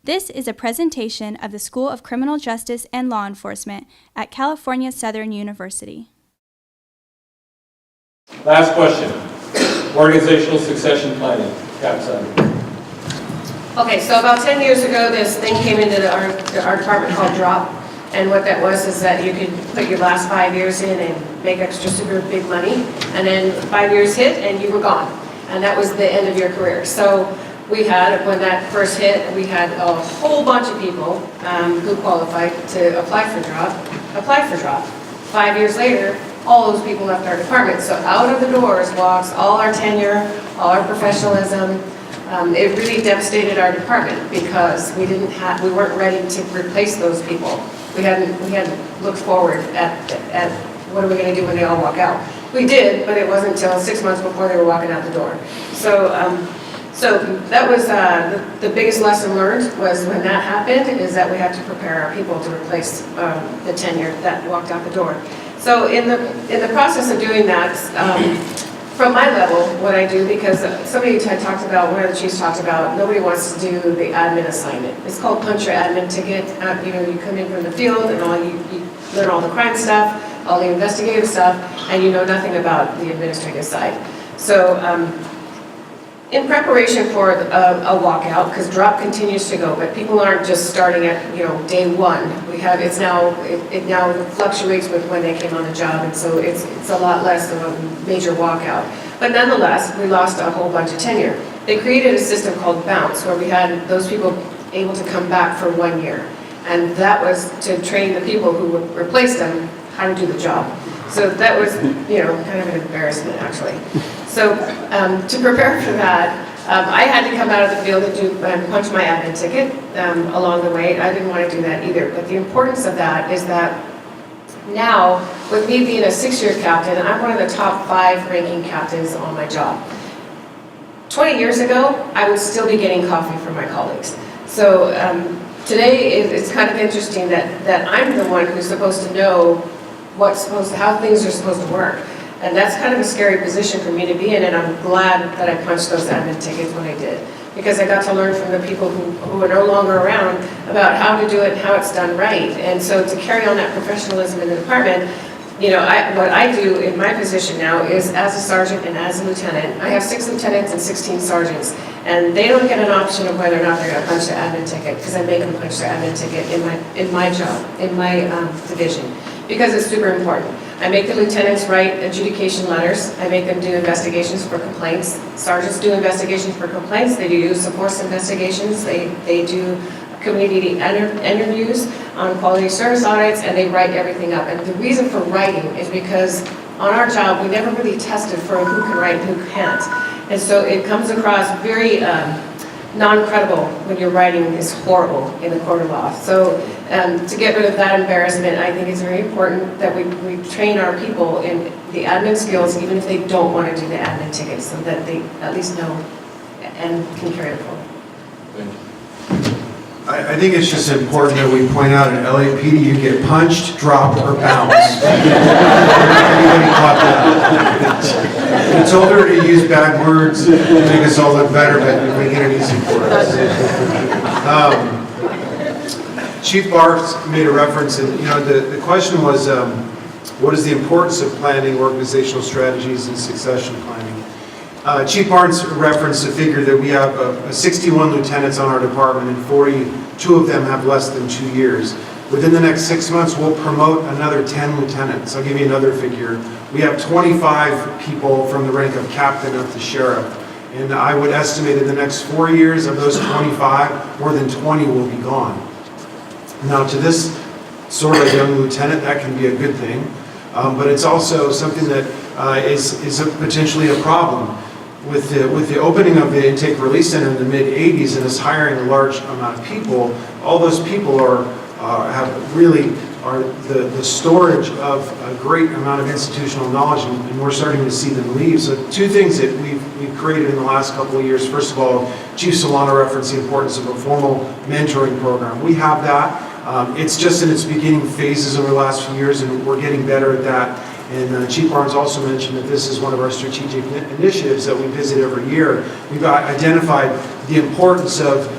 This is a presentation of the School of Criminal Justice and Law Enforcement at California Southern University. Last question. Organizational succession planning. Captain. Okay, so about 10 years ago, this thing came into our department called DROP. And what that was is that you could put your last 5 years in and make extra super big money. And then 5 years hit and you were gone. And that was the end of your career. So we had, when that first hit, we had a whole bunch of people who qualified to apply for DROP. 5 years later, all those people left our department. So out of the doors walks all our tenure, all our professionalism. It really devastated our department because we weren't ready to replace those people. We hadn't looked forward at what are we going to do when they all walk out. We did, but it wasn't until 6 months before they were walking out the door. So that was the biggest lesson learned was when that happened is that we have to prepare our people to replace the tenure that walked out the door. So in the process of doing that, from my level, what I do, because somebody had talked about, one of the chiefs talked about, nobody wants to do the admin assignment. It's called punch your admin ticket. You come in from the field and you learn all the crime stuff, all the investigative stuff, and you know nothing about the administrative side. So in preparation for a walkout, because DROP continues to go, but people aren't just starting at day one. It now fluctuates with when they came on the job, and so it's a lot less of a major walkout. But nonetheless, we lost a whole bunch of tenure. They created a system called Bounce, where we had those people able to come back for 1 year, and that was to train the people who would replace them how to do the job. So that was kind of an embarrassment actually. So to prepare for that, I had to come out of the field and punch my admin ticket along the way. I didn't want to do that either. But the importance of that is that now, with me being a 6-year captain, I'm one of the top 5 ranking captains on my job. 20 years ago, I would still be getting coffee from my colleagues. So today, it's kind of interesting that I'm the one who's supposed to know how things are supposed to work. And that's kind of a scary position for me to be in, and I'm glad that I punched those admin tickets when I did. Because I got to learn from the people who are no longer around about how to do it and how it's done right. And so to carry on that professionalism in the department, what I do in my position now is as a sergeant and as a lieutenant. I have 6 lieutenants and 16 sergeants. And they don't get an option of whether or not they're going to punch the admin ticket, because I make them punch the admin ticket in my job, in my division, because it's super important. I make the lieutenants write adjudication letters. I make them do investigations for complaints. Sergeants do investigations for complaints. They do use of force investigations. They do community interviews on quality service audits, and they write everything up. And the reason for writing is because on our job, we never really tested for who can write and who can't. And so it comes across very non-credible when you're writing is horrible in the court of law. So to get rid of that embarrassment, I think it's very important that we train our people in the admin skills, even if they don't want to do the admin tickets, so that they at least know and can carry it forward. Thank you. I think it's just important that we point out in LAPD you get punched, dropped, or bounced. Everybody caught that. We told her to use bad words to make us all look better, but we're making it easy for us. Chief Barks made a reference, and the question was, what is the importance of planning organizational strategies and succession planning? Chief Barnes referenced a figure that we have 61 lieutenants on our department, and 42 of them have less than 2 years. Within the next 6 months, we'll promote another 10 lieutenants. I'll give you another figure. We have 25 people from the rank of captain up to sheriff. And I would estimate in the next 4 years of those 25, more than 20 will be gone. Now, to this sort of young lieutenant, that can be a good thing. But it's also something that is potentially a problem. With the opening of the Intake Release Center in the mid-'80s and us hiring a large amount of people, all those people are the storage of a great amount of institutional knowledge, and we're starting to see them leave. So 2 things that we've created in the last couple of years. First of all, Chief Solano referenced the importance of a formal mentoring program. We have that. It's just in its beginning phases over the last few years, and we're getting better at that. And Chief Barnes also mentioned that this is one of our strategic initiatives that we visit every year. We've identified the importance of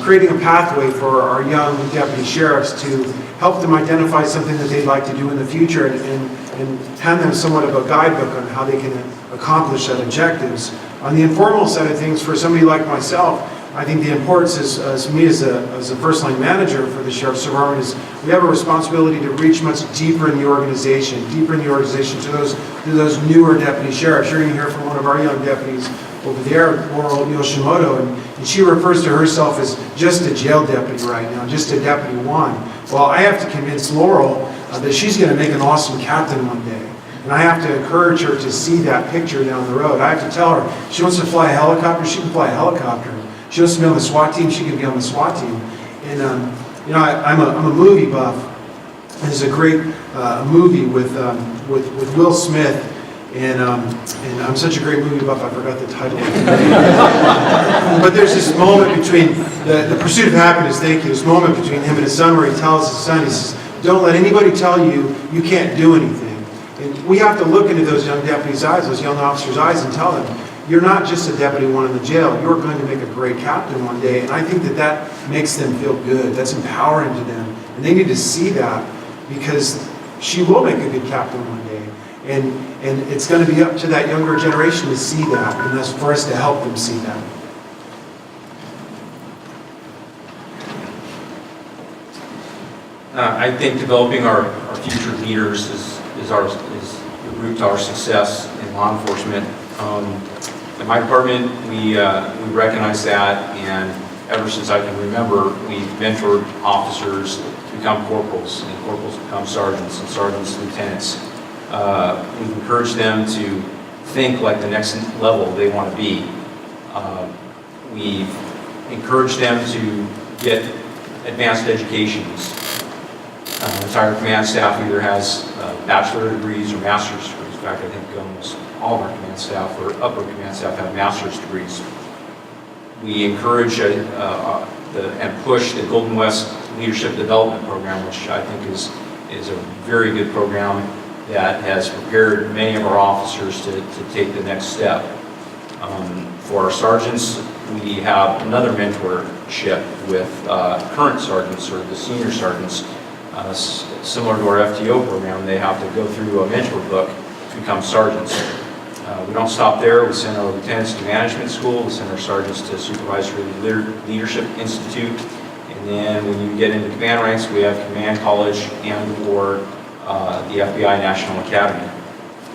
creating a pathway for our young deputy sheriffs to help them identify something that they'd like to do in the future and hand them somewhat of a guidebook on how they can accomplish that objectives. On the informal side of things, for somebody like myself, I think the importance is, as me as a first-line manager for the Sheriff's Department, is we have a responsibility to reach much deeper in the organization to those newer deputy sheriffs. You're going to hear from one of our young deputies over there, Laurel Yoshimoto, and she refers to herself as just a jail deputy right now, just a deputy one. Well, I have to convince Laurel that she's going to make an awesome captain one day. And I have to encourage her to see that picture down the road. I have to tell her, she wants to fly a helicopter, she can fly a helicopter. She wants to be on the SWAT team, she can be on the SWAT team. And you know, I'm a movie buff. And there's a great movie with Will Smith, and I'm such a great movie buff, I forgot the title of it. But there's this moment between the Pursuit of Happiness, thank you, this moment between him and his son where he tells his son, he says, don't let anybody tell you you can't do anything. And we have to look into those young deputies' eyes, those young officers' eyes, and tell them, you're not just a deputy one in the jail, you're going to make a great captain one day. And I think that makes them feel good, that's empowering to them. And they need to see that, because she will make a good captain one day. And it's going to be up to that younger generation to see that, and that's for us to help them see that. I think developing our future leaders is the root to our success in law enforcement. In my department, we recognize that, and ever since I can remember, we've mentored officers to become corporals, and corporals become sergeants, and sergeants lieutenants. We've encouraged them to think like the next level they want to be. We've encouraged them to get advanced educations. The entire command staff either has bachelor degrees or master's degrees. In fact, I think almost all of our command staff or upper command staff have master's degrees. We encourage and push the Golden West Leadership Development Program, which I think is a very good program that has prepared many of our officers to take the next step. For our sergeants, we have another mentorship with current sergeants or the senior sergeants. Similar to our FTO program, they have to go through a mentor book to become sergeants. We don't stop there. We send our lieutenants to management school. We send our sergeants to Supervisory Leadership Institute. And then when you get into command ranks, we have Command College and or the FBI National Academy.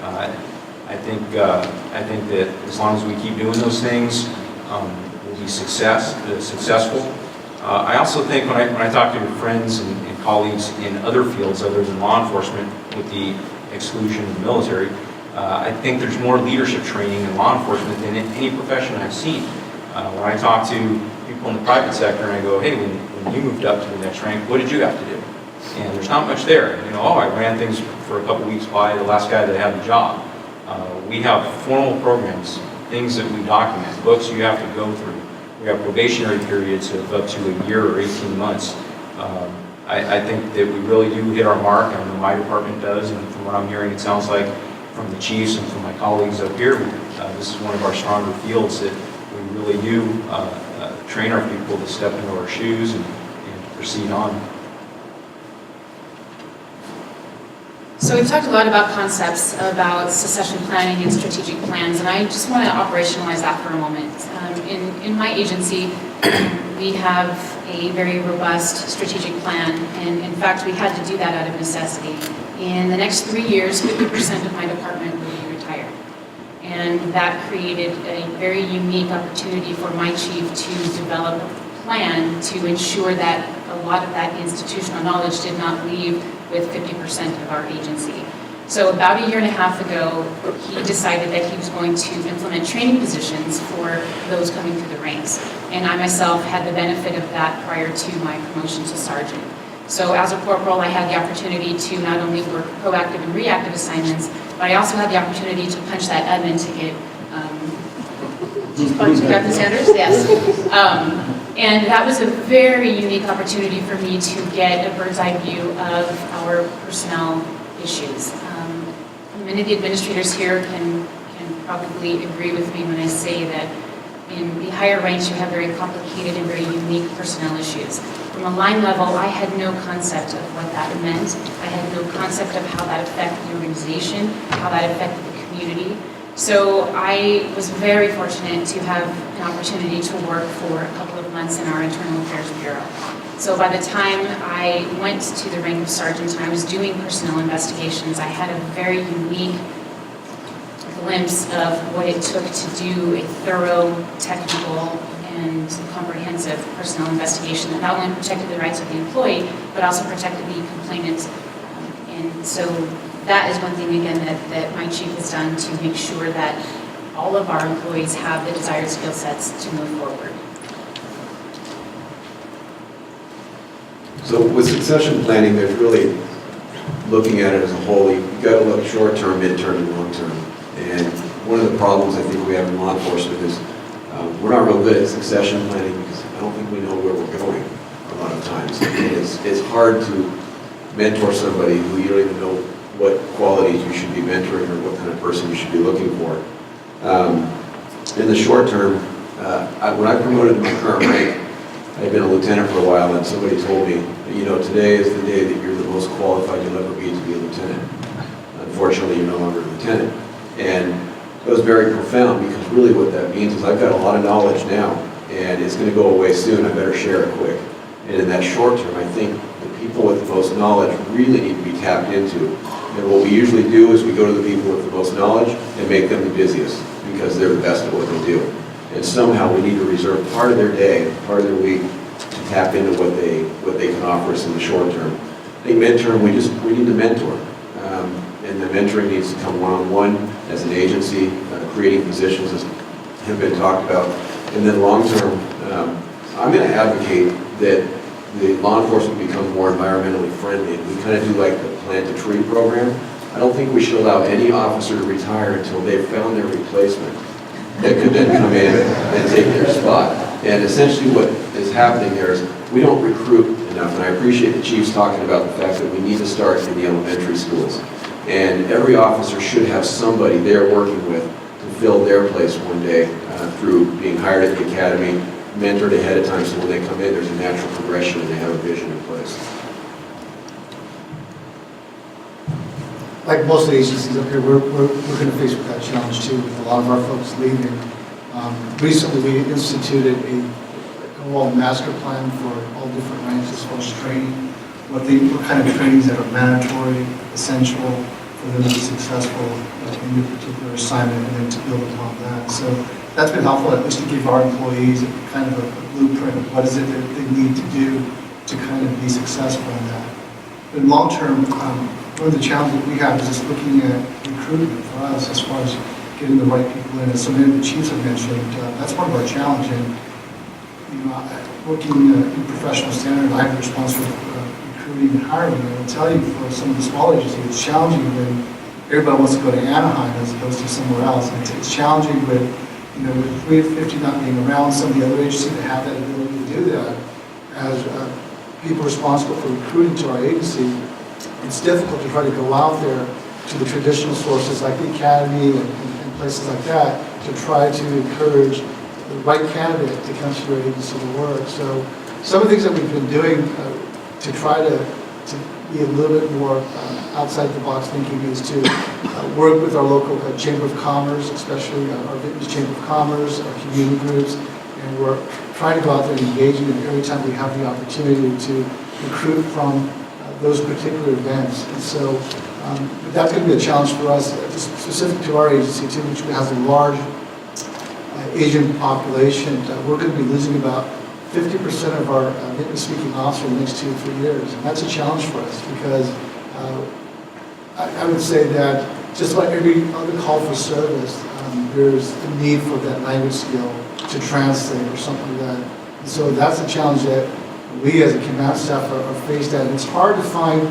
I think that as long as we keep doing those things, we'll be successful. I also think when I talk to friends and colleagues in other fields other than law enforcement, with the exclusion of the military, I think there's more leadership training in law enforcement than in any profession I've seen. When I talk to people in the private sector and I go, hey, when you moved up to the next rank, what did you have to do? And there's not much there. You know, oh, I ran things for a couple weeks by the last guy that had the job. We have formal programs, things that we document, books you have to go through. We have probationary periods of up to a year or 18 months. I think that we really do hit our mark. I know my department does, and from what I'm hearing, it sounds like from the chiefs and from my colleagues up here, this is one of our stronger fields that we really do train our people to step into our shoes and to proceed on. So we've talked a lot about concepts, about succession planning and strategic plans, and I just want to operationalize that for a moment. In my agency, we have a very robust strategic plan, and in fact, we had to do that out of necessity. In the next 3 years, 50% of my department will be retired. And that created a very unique opportunity for my chief to develop a plan to ensure that a lot of that institutional knowledge did not leave with 50% of our agency. So about 1.5 years ago, he decided that he was going to implement training positions for those coming through the ranks. And I myself had the benefit of that prior to my promotion to sergeant. So as a corporal, I had the opportunity to not only work proactive and reactive assignments, but I also had the opportunity to punch that admin ticket. Punch Captain Sanders? Yes. And that was a very unique opportunity for me to get a bird's eye view of our personnel issues. Many of the administrators here can probably agree with me when I say that In the higher ranks, you have very complicated and very unique personnel issues. From a line level, I had no concept of what that meant. I had no concept of how that affected the organization, how that affected the community. So I was very fortunate to have an opportunity to work for a couple of months in our Internal Affairs Bureau. So by the time I went to the rank of sergeant and I was doing personnel investigations, I had a very unique glimpse of what it took to do a thorough, technical, and comprehensive personnel investigation that not only protected the rights of the employee, but also protected the complainant. And so that is one thing, again, that my chief has done to make sure that all of our employees have the desired skill sets to move forward. So with succession planning, there's really looking at it as a whole. You've got to look short-term, mid-term, and long-term. And one of the problems I think we have in law enforcement is we're not real good at succession planning because I don't think we know where we're going a lot of times. And it's hard to mentor somebody who you don't even know what qualities you should be mentoring or what kind of person you should be looking for. In the short term, when I promoted to my current rank, I had been a lieutenant for a while, and somebody told me, you know, today is the day that you're the most qualified you'll ever be to be a lieutenant. Unfortunately, you're no longer a lieutenant. And it was very profound because really what that means is I've got a lot of knowledge now, and it's going to go away soon. I better share it quick. And in that short term, I think the people with the most knowledge really need to be tapped into. And what we usually do is we go to the people with the most knowledge and make them the busiest because they're the best at what they do. And somehow we need to reserve part of their day, part of their week to tap into what they can offer us in the short term. I think midterm, we need to mentor. And the mentoring needs to come one-on-one as an agency, creating positions as have been talked about. And then long-term, I'm going to advocate that the law enforcement become more environmentally friendly. We kind of do like the Plant a Tree program. I don't think we should allow any officer to retire until they've found their replacement that could then come in and take their spot. And essentially what is happening there is we don't recruit enough. And I appreciate the chief's talking about the fact that we need to start in the elementary schools. And every officer should have somebody they're working with to fill their place one day through being hired at the academy, mentored ahead of time, so when they come in, there's a natural progression and they have a vision in place. Like most agencies up here, we're going to face with that challenge too, with a lot of our folks leaving. Recently, we instituted a overall master plan for all different ranks as far as training, what kind of trainings that are mandatory, essential for them to be successful in a particular assignment, and then to build upon that. So that's been helpful, at least to give our employees kind of a blueprint of what is it that they need to do to kind of be successful in that. But in long term, one of the challenges we have is just looking at recruitment for us as far as getting the right people in. As so many of the chiefs have mentioned, that's one of our challenges. You know, working in professional standard, I have the responsibility for recruiting and hiring. And I will tell you, for some of the smaller agencies, it's challenging when everybody wants to go to Anaheim as opposed to somewhere else. And it's challenging with, you know, with 350 not being around, some of the other agencies that have that ability to do that. As people responsible for recruiting to our agency, it's difficult to try to go out there to the traditional sources like the academy and places like that to try to encourage the right candidate to come to your agency to work. So some of the things that we've been doing to try to be a little bit more outside the box thinking is to work with our local Chamber of Commerce, especially our Vintage Chamber of Commerce, our community groups, and we're trying to go out there and engage in it every time we have the opportunity to recruit from those particular events. And so that's going to be a challenge for us, specific to our agency too, which has a large Asian population. We're going to be losing about 50% of our Vietnamese-speaking officers in the next 2 or 3 years. And that's a challenge for us because I would say that just like every other call for service, there's a need for that language skill to translate or something like that. And so that's a challenge that we as a command staff are faced at. And it's hard to find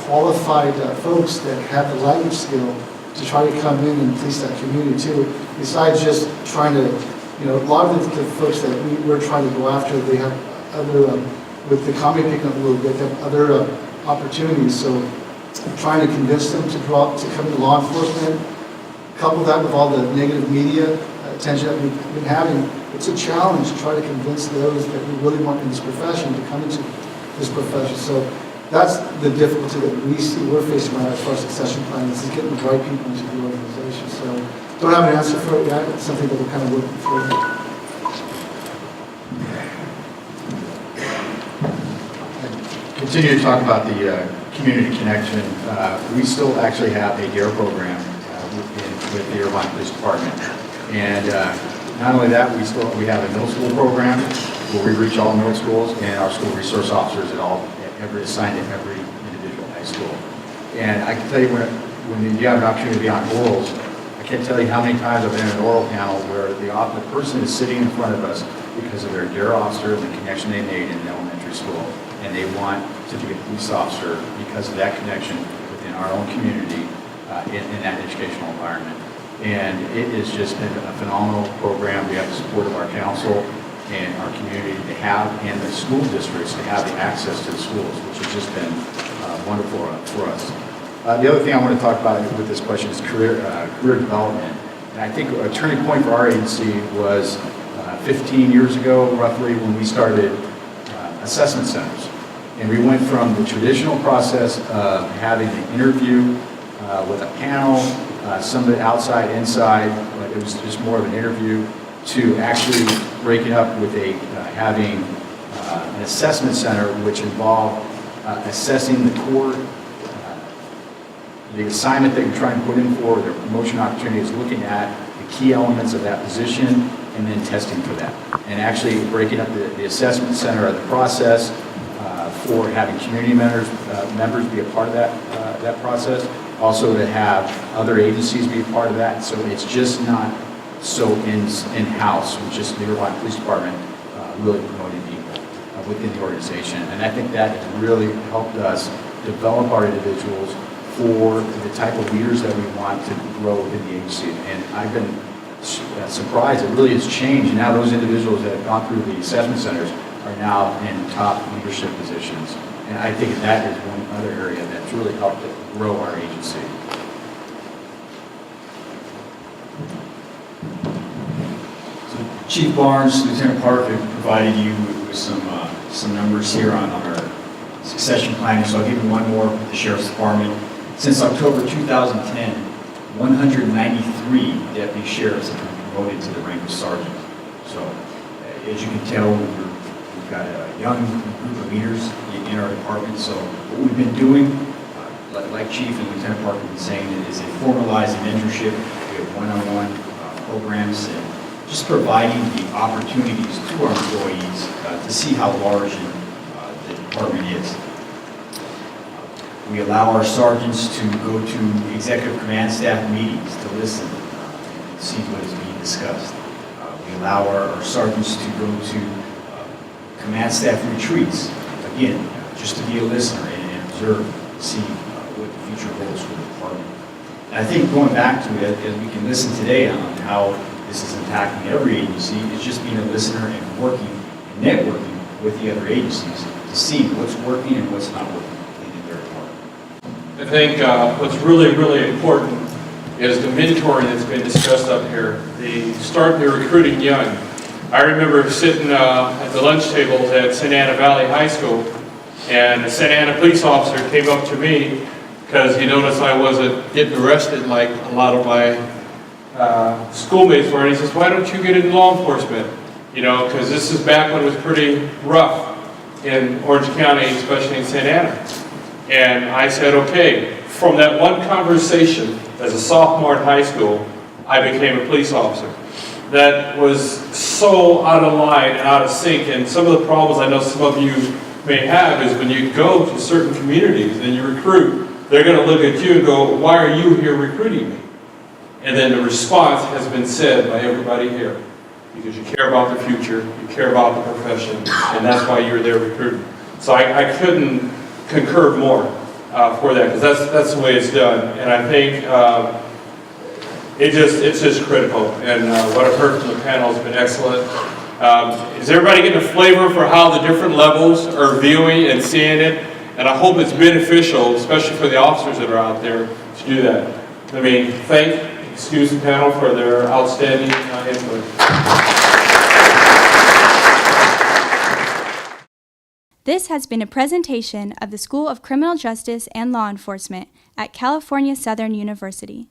qualified folks that have the language skill to try to come in and police that community too, besides just trying to, you know, a lot of the folks that we're trying to go after, they have other, with the economy picking up a little bit, they have other opportunities. So I'm trying to convince them to come into law enforcement, couple that with all the negative media attention that we've been having, it's a challenge to try to convince those that we really want in this profession to come into this profession. So that's the difficulty that we see, we're facing right now as far as succession planning, is getting the right people into the organization. So don't have an answer for it yet. It's something that we're kind of working through. Continue to talk about the community connection. We still actually have a DARE program with the Irvine Police Department. And not only that, we have a middle school program where we reach all middle schools, and our school resource officers assigned at every individual high school. And I can tell you when you have an opportunity to be on orals, I can't tell you how many times I've been in an oral panel where the person is sitting in front of us because of their DARE officer and the connection they made in elementary school. And they want to be a police officer because of that connection within our own community in that educational environment. And it has just been a phenomenal program. We have the support of our council and our community to have, and the school districts to have the access to the schools, which has just been wonderful for us. The other thing I want to talk about with this question is career development. And I think a turning point for our agency was 15 years ago, roughly, when we started assessment centers. And we went from the traditional process of having an interview with a panel, some of it outside, inside, but it was just more of an interview, to actually breaking up with having an assessment center which involved assessing the core, the assignment that you're trying to put in for, their promotion opportunities, looking at the key elements of that position, and then testing for that. And actually breaking up the assessment center of the process for having community members be a part of that process. Also to have other agencies be a part of that. So it's just not so in-house, which is the Irvine Police Department really promoting people within the organization. And I think that has really helped us develop our individuals for the type of leaders that we want to grow within the agency. And I've been surprised, it really has changed. Now those individuals that have gone through the assessment centers are now in top leadership positions. And I think that is one other area that's really helped grow our agency. So Chief Barnes, Lieutenant Park have provided you with some numbers here on our succession planning. So I'll give you one more with the Sheriff's Department. Since October 2010, 193 deputy sheriffs have been promoted to the rank of sergeant. So as you can tell, we've got a young group of leaders in our department. So what we've been doing, like Chief and Lieutenant Parker have been saying, is a formalized mentorship. We have one-on-one programs and just providing the opportunities to our employees to see how large the department is. We allow our sergeants to go to executive command staff meetings to listen and see what is being discussed. We allow our sergeants to go to command staff retreats, again, just to be a listener and observe, see what the future holds for the department. And I think going back to it, as we can listen today on how this is impacting every agency, it's just being a listener and working and networking with the other agencies to see what's working and what's not working in their department. I think what's really, really important is the mentoring that's been discussed up here. Start the recruiting young. I remember sitting at the lunch tables at Santa Ana Valley High School, and a Santa Ana police officer came up to me because he noticed I wasn't getting arrested like a lot of my schoolmates were, and he says, "Why don't you get in law enforcement?" You know, because this is back when it was pretty rough in Orange County, especially in Santa Ana. And I said, okay. From that one conversation as a sophomore in high school, I became a police officer. That was so out of line and out of sync, and some of the problems I know some of you may have is when you go to certain communities and you recruit, they're going to look at you and go, "Why are you here recruiting me?" And then the response has been said by everybody here, because you care about the future, you care about the profession, and that's why you're there recruiting. So I couldn't concur more for that, because that's the way it's done. And I think it's just critical. And what I've heard from the panel has been excellent. Is everybody getting a flavor for how the different levels are viewing and seeing it? And I hope it's beneficial, especially for the officers that are out there, to do that. I mean, thank excuse the panel for their outstanding input. This has been a presentation of the School of Criminal Justice and Law Enforcement at California Southern University.